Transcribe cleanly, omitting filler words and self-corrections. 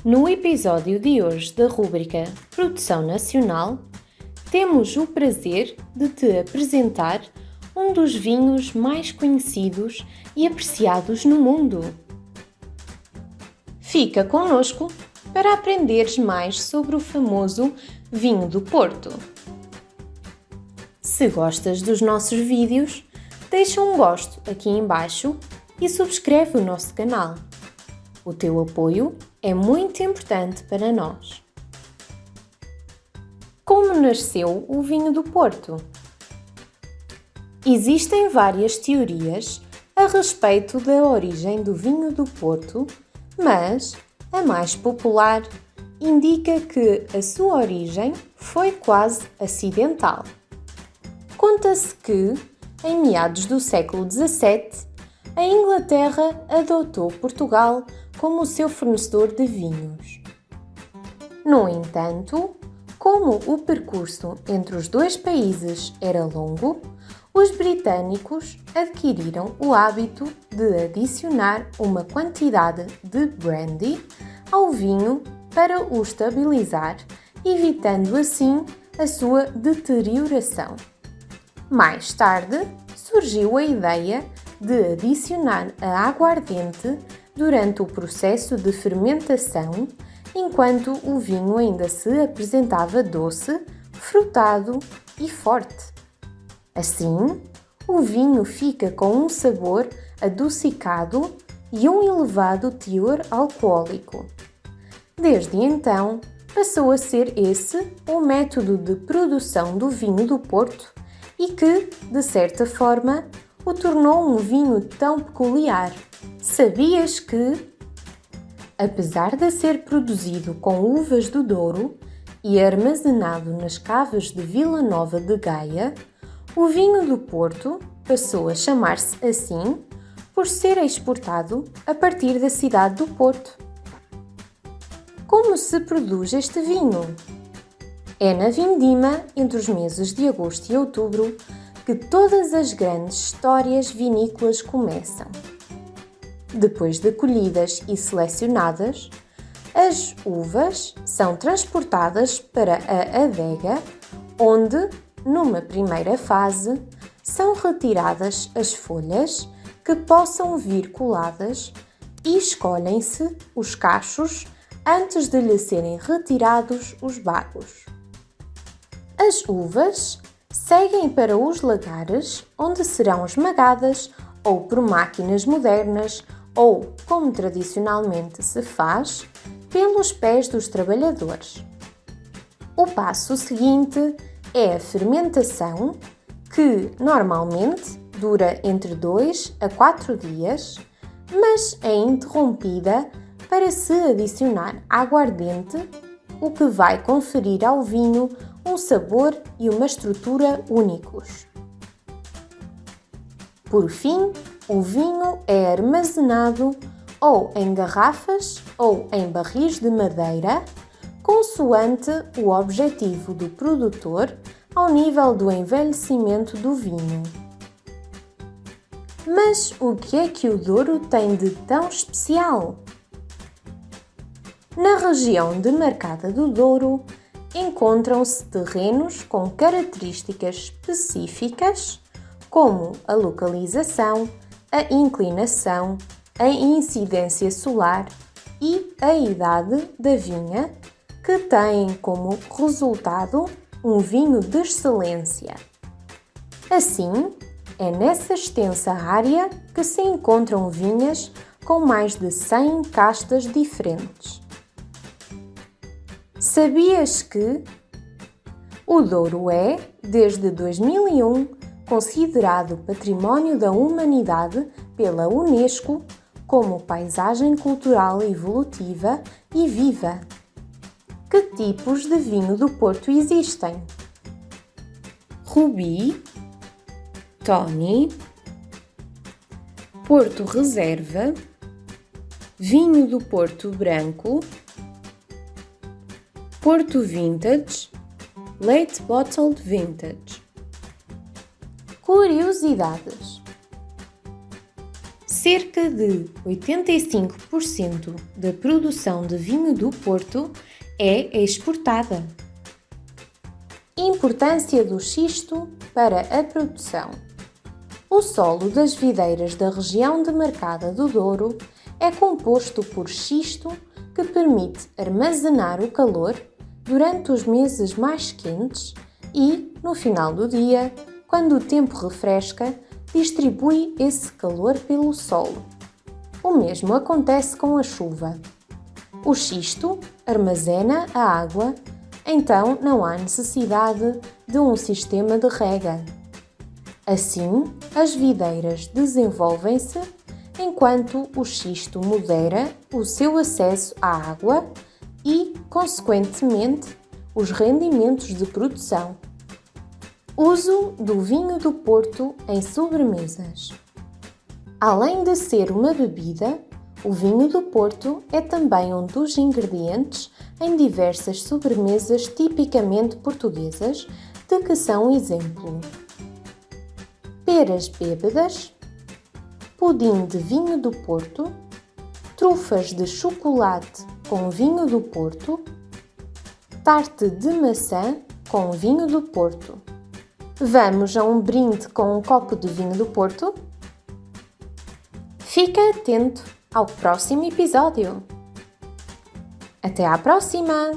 No episódio de hoje da rúbrica Produção Nacional, temos o prazer de te apresentar um dos vinhos mais conhecidos e apreciados no mundo. Fica connosco para aprenderes mais sobre o famoso vinho do Porto. Se gostas dos nossos vídeos, deixa um gosto aqui embaixo e subscreve o nosso canal. O teu apoio é muito importante para nós. Como nasceu o vinho do Porto? Existem várias teorias a respeito da origem do vinho do Porto, mas a mais popular indica que a sua origem foi quase acidental. Conta-se que, em meados do século XVII, a Inglaterra adotou Portugal como seu fornecedor de vinhos. No entanto, como o percurso entre os dois países era longo, os britânicos adquiriram o hábito de adicionar uma quantidade de brandy ao vinho para o estabilizar, evitando assim a sua deterioração. Mais tarde, surgiu a ideia de adicionar a aguardente durante o processo de fermentação, enquanto o vinho ainda se apresentava doce, frutado e forte. Assim, o vinho fica com um sabor adocicado e um elevado teor alcoólico. Desde então, passou a ser esse o método de produção do vinho do Porto e que, de certa forma, o tornou um vinho tão peculiar. Sabias que, apesar de ser produzido com uvas do Douro e armazenado nas cavas de Vila Nova de Gaia, o vinho do Porto passou a chamar-se assim por ser exportado a partir da cidade do Porto? Como se produz este vinho? É na vindima, entre os meses de agosto e outubro, que todas as grandes histórias vinícolas começam. Depois de colhidas e selecionadas, as uvas são transportadas para a adega, onde, numa primeira fase, são retiradas as folhas que possam vir coladas e escolhem-se os cachos antes de lhe serem retirados os bagos. As uvas seguem para os lagares, onde serão esmagadas ou por máquinas modernas ou, como tradicionalmente se faz, pelos pés dos trabalhadores. O passo seguinte é a fermentação, que normalmente dura entre 2 a 4 dias, mas é interrompida para se adicionar aguardente, o que vai conferir ao vinho um sabor e uma estrutura únicos. Por fim, o vinho é armazenado ou em garrafas ou em barris de madeira, consoante o objetivo do produtor ao nível do envelhecimento do vinho. Mas o que é que o Douro tem de tão especial? Na região demarcada do Douro, encontram-se terrenos com características específicas, como a localização, a inclinação, a incidência solar e a idade da vinha, que têm como resultado um vinho de excelência. Assim, é nessa extensa área que se encontram vinhas com mais de 100 castas diferentes. Sabias que o Douro é, desde 2001, considerado Património da Humanidade pela Unesco como paisagem cultural evolutiva e viva? Que tipos de vinho do Porto existem? Rubi, Tony, Porto Reserva, Vinho do Porto Branco, Porto Vintage, Late Bottled Vintage. Curiosidades. Cerca de 85% da produção de vinho do Porto é exportada. Importância do xisto para a produção. O solo das videiras da região demarcada do Douro é composto por xisto que permite armazenar o calor durante os meses mais quentes e, no final do dia, quando o tempo refresca, distribui esse calor pelo solo. O mesmo acontece com a chuva. O xisto armazena a água, então não há necessidade de um sistema de rega. Assim, as videiras desenvolvem-se enquanto o xisto modera o seu acesso à água e, consequentemente, os rendimentos de produção. Uso do vinho do Porto em sobremesas. Além de ser uma bebida, o vinho do Porto é também um dos ingredientes em diversas sobremesas tipicamente portuguesas, de que são exemplo: peras bêbadas, pudim de vinho do Porto, trufas de chocolate com vinho do Porto, tarte de maçã com vinho do Porto. Vamos a um brinde com um copo de vinho do Porto? Fica atento ao próximo episódio. Até à próxima!